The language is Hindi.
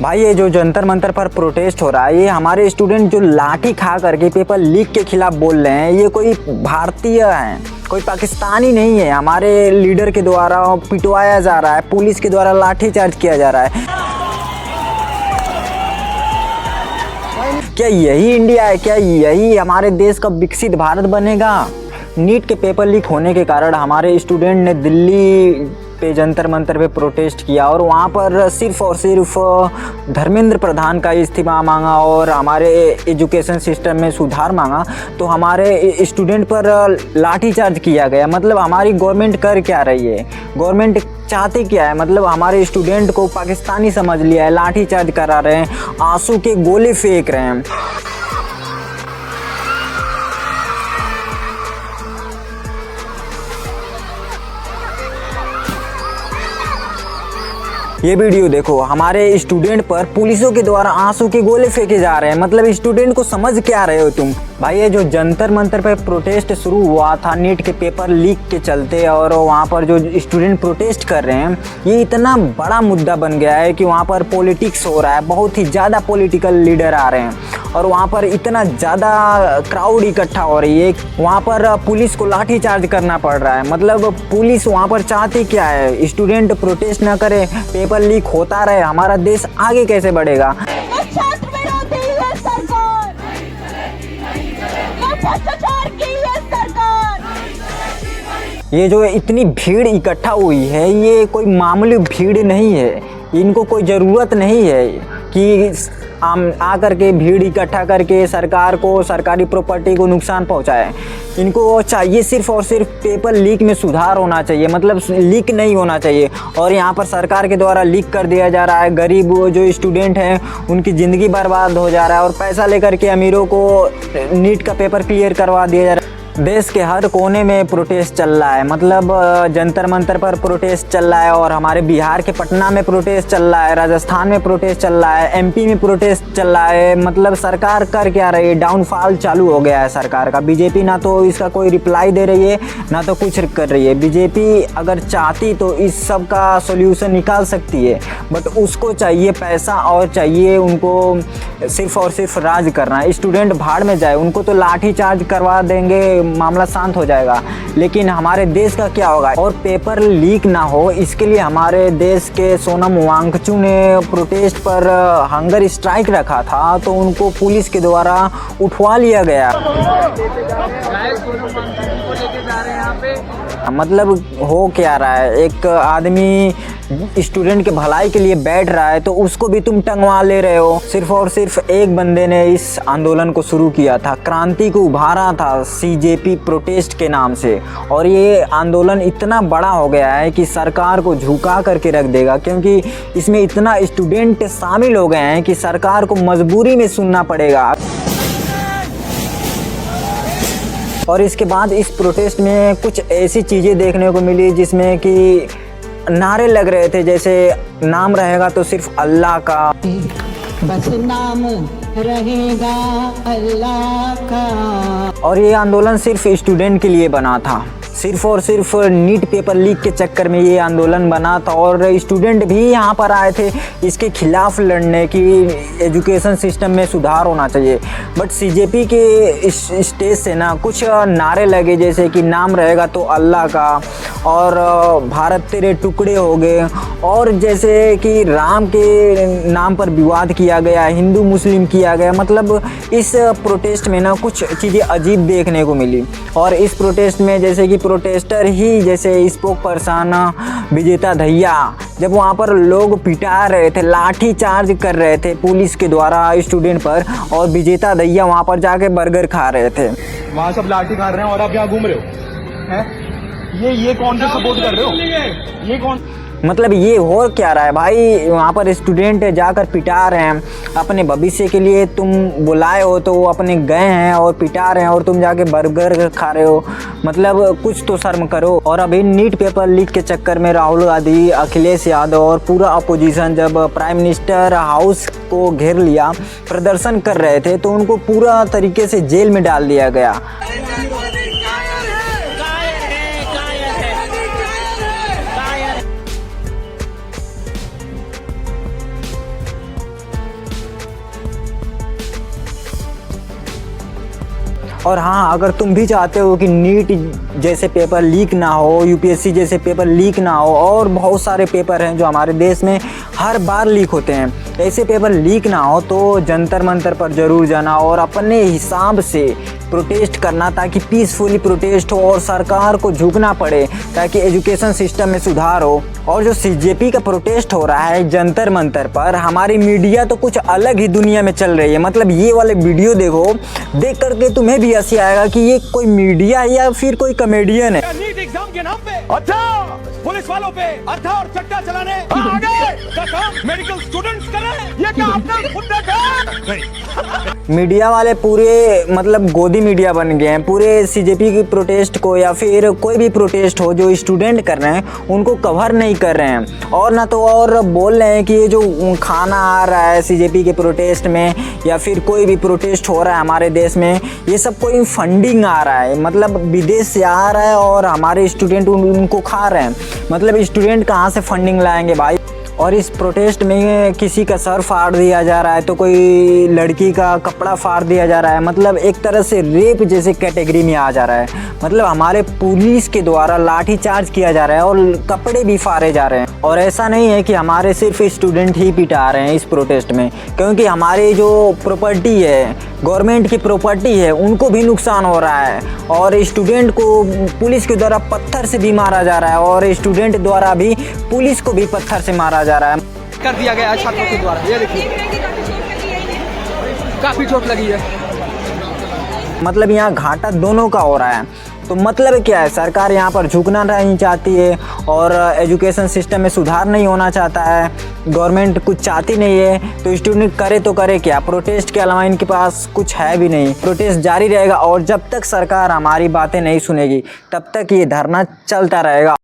भाई ये जो जंतर मंतर पर प्रोटेस्ट हो रहा है, ये हमारे स्टूडेंट जो लाठी खा करके पेपर लीक के खिलाफ बोल रहे हैं, ये कोई भारतीय हैं, कोई पाकिस्तानी नहीं है। हमारे लीडर के द्वारा पिटवाया जा रहा है, पुलिस के द्वारा लाठीचार्ज किया जा रहा है। क्या यही इंडिया है? क्या यही हमारे देश का विकसित भारत बनेगा? नीट के पेपर लीक होने के कारण हमारे स्टूडेंट ने दिल्ली पे जंतर मंतर पे प्रोटेस्ट किया और वहाँ पर सिर्फ और सिर्फ धर्मेंद्र प्रधान का इस्तीफा मांगा और हमारे एजुकेशन सिस्टम में सुधार मांगा। तो हमारे स्टूडेंट पर लाठीचार्ज किया गया। मतलब हमारी गवर्नमेंट कर क्या रही है? गवर्नमेंट चाहते क्या है? मतलब हमारे स्टूडेंट को पाकिस्तानी समझ लिया है, लाठीचार्ज करा रहे हैं, आंसू के गोले फेंक रहे हैं। ये वीडियो देखो, हमारे स्टूडेंट पर पुलिसों के द्वारा आंसू के गोले फेंके जा रहे हैं। मतलब स्टूडेंट को समझ क्या रहे हो तुम? भाई ये जो जंतर मंतर पे प्रोटेस्ट शुरू हुआ था नीट के पेपर लीक के चलते, और वहाँ पर जो स्टूडेंट प्रोटेस्ट कर रहे हैं, ये इतना बड़ा मुद्दा बन गया है कि वहाँ पर पॉलिटिक्स हो रहा है। बहुत ही ज़्यादा पॉलिटिकल लीडर आ रहे हैं और वहाँ पर इतना ज़्यादा क्राउड इकट्ठा हो रही है, वहाँ पर पुलिस को लाठीचार्ज करना पड़ रहा है। मतलब पुलिस वहाँ पर चाहती क्या है? स्टूडेंट प्रोटेस्ट ना करे, पेपर लीक होता रहे, हमारा देश आगे कैसे बढ़ेगा? ये जो इतनी भीड़ इकट्ठा हुई है, ये कोई मामूली भीड़ नहीं है। इनको कोई ज़रूरत नहीं है कि आकर के भीड़ इकट्ठा करके सरकार को, सरकारी प्रॉपर्टी को नुकसान पहुंचाए। इनको चाहिए सिर्फ और सिर्फ पेपर लीक में सुधार होना चाहिए, मतलब लीक नहीं होना चाहिए। और यहाँ पर सरकार के द्वारा लीक कर दिया जा रहा है। गरीब जो स्टूडेंट हैं उनकी ज़िंदगी बर्बाद हो जा रहा है और पैसा लेकर के अमीरों को नीट का पेपर क्लियर करवा दिया जा रहा है। देश के हर कोने में प्रोटेस्ट चल रहा है। मतलब जंतर मंतर पर प्रोटेस्ट चल रहा है और हमारे बिहार के पटना में प्रोटेस्ट चल रहा है, राजस्थान में प्रोटेस्ट चल रहा है, एमपी में प्रोटेस्ट चल रहा है। मतलब सरकार कर क्या रही है? डाउनफॉल चालू हो गया है सरकार का। बीजेपी ना तो इसका कोई रिप्लाई दे रही है, ना तो कुछ कर रही है। बीजेपी अगर चाहती तो इस सब का सोल्यूशन निकाल सकती है, बट उसको चाहिए पैसा और चाहिए उनको सिर्फ और सिर्फ राज करना। स्टूडेंट भाड़ में जाए, उनको तो लाठीचार्ज करवा देंगे, मामला शांत हो जाएगा। लेकिन हमारे देश का क्या होगा? और पेपर लीक ना हो, इसके लिए हमारे देश के सोनम वांगचुक ने प्रोटेस्ट पर हंगर स्ट्राइक रखा था, तो उनको पुलिस के द्वारा उठवा लिया गया। मतलब हो क्या रहा है? एक आदमी स्टूडेंट के भलाई के लिए बैठ रहा है तो उसको भी तुम टंगवा ले रहे हो। सिर्फ और सिर्फ एक बंदे ने इस आंदोलन को शुरू किया था, क्रांति को उभारा था सीजेपी प्रोटेस्ट के नाम से, और ये आंदोलन इतना बड़ा हो गया है कि सरकार को झुका करके रख देगा, क्योंकि इसमें इतना स्टूडेंट शामिल हो गए हैं कि सरकार को मजबूरी में सुनना पड़ेगा। और इसके बाद इस प्रोटेस्ट में कुछ ऐसी चीज़ें देखने को मिली जिसमें कि नारे लग रहे थे, जैसे नाम रहेगा तो सिर्फ अल्लाह का, बस नाम रहेगा अल्लाह का। और ये आंदोलन सिर्फ स्टूडेंट के लिए बना था। सिर्फ और सिर्फ नीट पेपर लीक के चक्कर में ये आंदोलन बना था और स्टूडेंट भी यहाँ पर आए थे इसके खिलाफ लड़ने की, एजुकेशन सिस्टम में सुधार होना चाहिए। बट सीजेपी के इस स्टेज से ना कुछ नारे लगे, जैसे कि नाम रहेगा तो अल्लाह का, और भारत तेरे टुकड़े हो गए, और जैसे कि राम के नाम पर विवाद किया गया, हिंदू मुस्लिम किया गया। मतलब इस प्रोटेस्ट में ना कुछ चीज़ें अजीब देखने को मिली। और इस प्रोटेस्ट में जैसे कि प्रोटेस्टर ही, जैसे स्पोक पर्सन विजेता दहिया, जब वहाँ पर लोग पिटा रहे थे, लाठी चार्ज कर रहे थे पुलिस के द्वारा स्टूडेंट पर, और विजेता दहिया वहाँ पर जाके बर्गर खा रहे थे। वहाँ सब लाठी खा रहे हैं और आप यहाँ घूम रहे हो हैं? ये कौन से सपोर्ट कर रहे हो? ये कौन? मतलब ये हो क्या रहा है भाई? वहाँ पर स्टूडेंट जाकर पिटा रहे हैं, अपने भविष्य के लिए तुम बुलाए हो तो वो अपने गए हैं और पिटा रहे हैं, और तुम जाके बर्गर खा रहे हो। मतलब कुछ तो शर्म करो। और अभी नीट पेपर लीक के चक्कर में राहुल गांधी, अखिलेश यादव और पूरा अपोजिशन जब प्राइम मिनिस्टर हाउस को घेर लिया, प्रदर्शन कर रहे थे, तो उनको पूरा तरीके से जेल में डाल दिया गया। और हाँ, अगर तुम भी चाहते हो कि नीट जैसे पेपर लीक ना हो, यूपीएससी जैसे पेपर लीक ना हो, और बहुत सारे पेपर हैं जो हमारे देश में हर बार लीक होते हैं, ऐसे पेपर लीक ना हो तो जंतर मंतर पर ज़रूर जाना और अपने हिसाब से प्रोटेस्ट करना, ताकि पीसफुली प्रोटेस्ट हो और सरकार को झुकना पड़े, ताकि एजुकेशन सिस्टम में सुधार हो। और जो सीजेपी का प्रोटेस्ट हो रहा है जंतर मंतर पर, हमारी मीडिया तो कुछ अलग ही दुनिया में चल रही है। मतलब ये वाले वीडियो देखो, देख करके तुम्हें भी हंसी आएगा कि ये कोई मीडिया है या फिर कोई कॉमेडियन है। नीट एग्जाम के नाम पे अच्छा पुलिस वालों पे अर्था और चट्टा चलाने आगे का काम मेडिकल स्टूडेंट्स कर रहे हैं। ये क्या आपने खुद देखा? मीडिया वाले पूरे मतलब गोदी मीडिया बन गए हैं। पूरे सीजेपी की प्रोटेस्ट को या फिर कोई भी प्रोटेस्ट हो जो स्टूडेंट कर रहे हैं उनको कवर नहीं कर रहे हैं, और ना तो और बोल रहे हैं कि ये जो खाना आ रहा है सीजेपी के प्रोटेस्ट में या फिर कोई भी प्रोटेस्ट हो रहा है हमारे देश में, ये सब कोई फंडिंग आ रहा है, मतलब विदेश से आ रहा है और हमारे स्टूडेंट उनको खा रहे हैं। मतलब स्टूडेंट कहाँ से फंडिंग लाएंगे भाई? और इस प्रोटेस्ट में किसी का सर फाड़ दिया जा रहा है तो कोई लड़की का कपड़ा फाड़ दिया जा रहा है। मतलब एक तरह से रेप जैसे कैटेगरी में आ जा रहा है। मतलब हमारे पुलिस के द्वारा लाठी चार्ज किया जा रहा है और कपड़े भी फाड़े जा रहे हैं। और ऐसा नहीं है कि हमारे सिर्फ स्टूडेंट ही पिटा रहे हैं इस प्रोटेस्ट में, क्योंकि हमारी जो प्रॉपर्टी है, गवर्नमेंट की प्रॉपर्टी है, उनको भी नुकसान हो रहा है। और स्टूडेंट को पुलिस के द्वारा पत्थर से भी मारा जा रहा है और स्टूडेंट द्वारा भी पुलिस को भी पत्थर से मारा जा रहा है। कर दिया गया है छात्रों के द्वारा। ये देखिए काफी चोट लगी है। मतलब यहाँ घाटा दोनों का हो रहा है। तो मतलब क्या है, सरकार यहाँ पर झुकना नहीं चाहती है और एजुकेशन सिस्टम में सुधार नहीं होना चाहता है, गवर्नमेंट कुछ चाहती नहीं है, तो स्टूडेंट करे तो करे क्या? प्रोटेस्ट के अलावा इनके पास कुछ है भी नहीं। प्रोटेस्ट जारी रहेगा और जब तक सरकार हमारी बातें नहीं सुनेगी तब तक ये धरना चलता रहेगा।